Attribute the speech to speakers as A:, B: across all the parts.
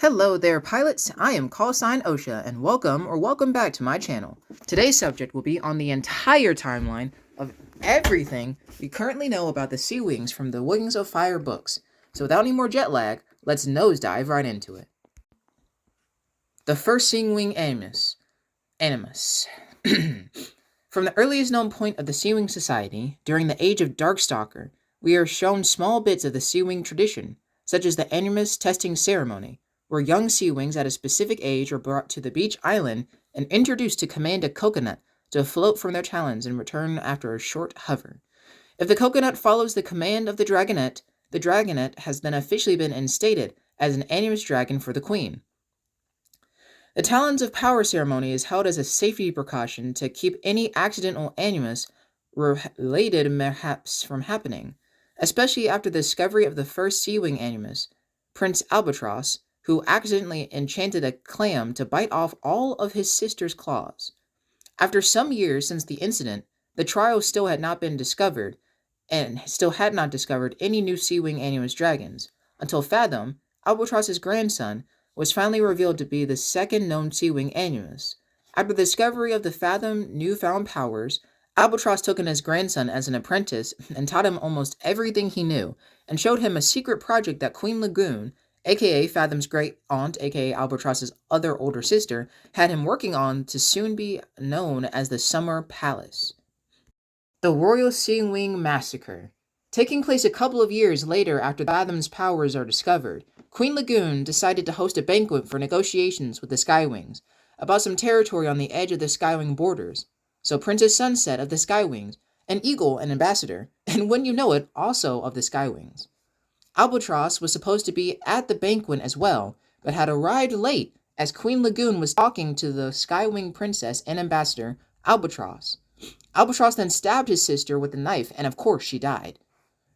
A: Hello there, pilots. I am call sign OSHA, and welcome back to my channel. Today's subject will be on the entire timeline of everything we currently know about the seawings from the Wings of Fire books. So without any more jet lag, let's nosedive right into it. The first seawing animus. From the earliest known point of the Seawing Society, during the age of Darkstalker, we are shown small bits of the seawing tradition, such as the animus testing ceremony, where young seawings at a specific age are brought to the beach island and introduced to command a coconut to float from their talons and return after a short hover. If the coconut follows the command of the dragonet has then officially been instated as an animus dragon for the queen. The Talons of Power ceremony is held as a safety precaution to keep any accidental animus related mishaps from happening, especially after the discovery of the first seawing animus, Prince Albatross, who accidentally enchanted a clam to bite off all of his sister's claws. After some years since the incident, the trio still had not discovered any new seawing animus dragons, until Fathom, Albatross's grandson, was finally revealed to be the second known seawing animus. After the discovery of the Fathom newfound powers, Albatross took in his grandson as an apprentice and taught him almost everything he knew, and showed him a secret project that Queen Lagoon, aka Fathom's great aunt, aka Albatross's other older sister, had him working on to soon be known as the Summer Palace. The Royal Seawing Massacre. Taking place a couple of years later after Fathom's powers are discovered, Queen Lagoon decided to host a banquet for negotiations with the Skywings about some territory on the edge of the Skywing borders. So Princess Sunset of the Skywings, an eagle and ambassador, and when you know it, also of the Skywings. Albatross was supposed to be at the banquet as well, but had arrived late as Queen Lagoon was talking to the Skywing princess and ambassador, Albatross. Albatross then stabbed his sister with a knife, and of course she died.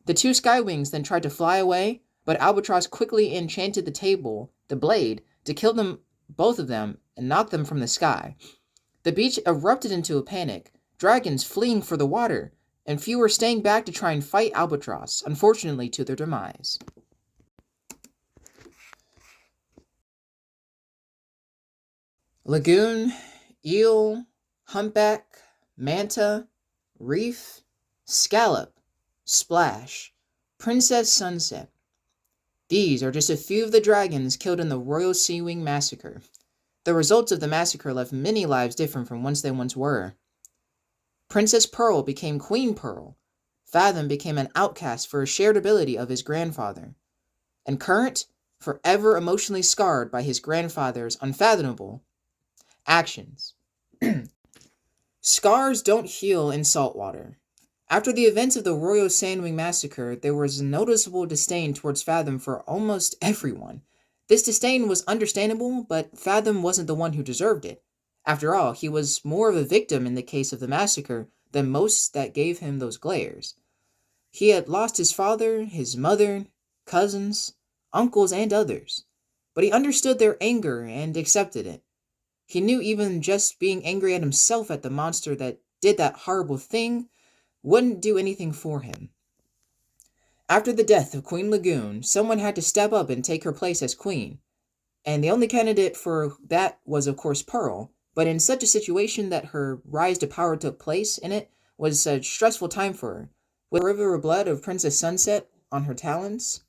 A: The two Skywings then tried to fly away, but Albatross quickly enchanted the blade, to kill both of them, and knock them from the sky. The beach erupted into a panic, dragons fleeing for the water, and few were staying back to try and fight Albatross, unfortunately to their demise. Lagoon, eel, humpback, manta, reef, scallop, splash, Princess Sunset. These are just a few of the dragons killed in the Royal Seawing Massacre. The results of the massacre left many lives different from whence they once were. Princess Pearl became Queen Pearl. Fathom became an outcast for a shared ability of his grandfather. And Current, forever emotionally scarred by his grandfather's unfathomable actions. Scars don't heal in salt water. After the events of the Royal Sandwing Massacre, there was a noticeable disdain towards Fathom for almost everyone. This disdain was understandable, but Fathom wasn't the one who deserved it. After all, he was more of a victim in the case of the massacre than most that gave him those glares. He had lost his father, his mother, cousins, uncles, and others, but he understood their anger and accepted it. He knew even just being angry at himself at the monster that did that horrible thing wouldn't do anything for him. After the death of Queen Lagoon, someone had to step up and take her place as queen, and the only candidate for that was of course Pearl, but in such a situation that her rise to power took place in it was a stressful time for her. With the river of blood of Princess Sunset on her talons,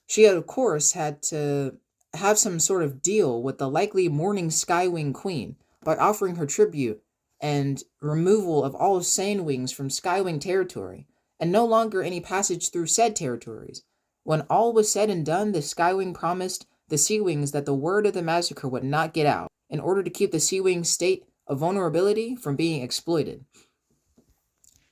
A: she of course had to have some sort of deal with the likely mourning Skywing Queen by offering her tribute and removal of all Sandwings from Skywing territory, and no longer any passage through said territories. When all was said and done, the Skywing promised the Seawings that the word of the massacre would not get out, in order to keep the Seawing state of vulnerability from being exploited.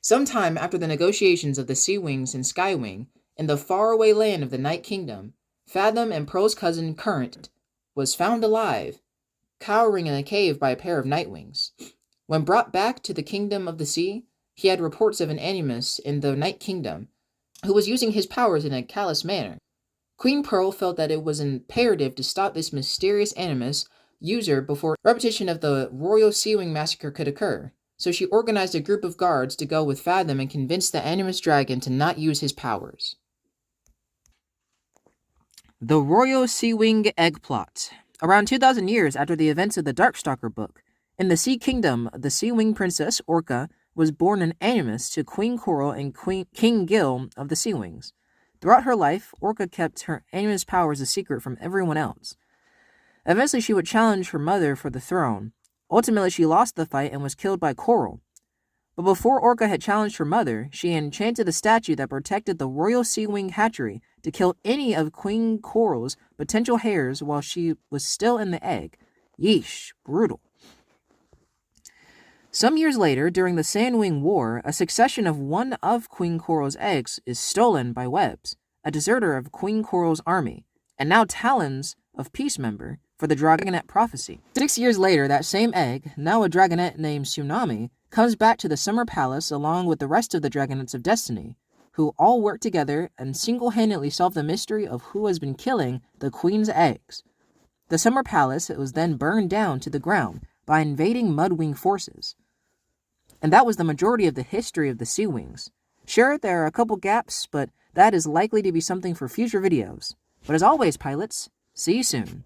A: Sometime after the negotiations of the Seawings and Skywing, in the faraway land of the Night Kingdom, Fathom and Pearl's cousin Current was found alive, cowering in a cave by a pair of Nightwings. When brought back to the Kingdom of the Sea, he had reports of an animus in the Night Kingdom, who was using his powers in a callous manner. Queen Pearl felt that it was imperative to stop this mysterious animus user before repetition of the Royal Seawing Massacre could occur, so she organized a group of guards to go with Fathom and convince the animus dragon to not use his powers. The Royal Seawing Egg Plot. Around 2,000 years after the events of the Darkstalker book, in the Sea Kingdom, the Seawing princess, Orca, was born an animus to Queen Coral and King Gil of the Seawings. Throughout her life, Orca kept her animus powers a secret from everyone else. Eventually, she would challenge her mother for the throne. Ultimately, she lost the fight and was killed by Coral. But before Orca had challenged her mother, she enchanted a statue that protected the Royal Seawing hatchery to kill any of Queen Coral's potential heirs while she was still in the egg. Yeesh, brutal. Some years later, during the Sandwing War, a succession of one of Queen Coral's eggs is stolen by Webs, a deserter of Queen Coral's army, and now Talons of Peace member for the Dragonette prophecy. 6 years later, that same egg, now a dragonette named Tsunami, comes back to the Summer Palace along with the rest of the Dragonettes of Destiny, who all work together and single-handedly solve the mystery of who has been killing the Queen's eggs. The Summer Palace was then burned down to the ground by invading Mudwing forces. And that was the majority of the history of the Seawings. Sure, there are a couple gaps, but that is likely to be something for future videos. But as always, pilots, see you soon.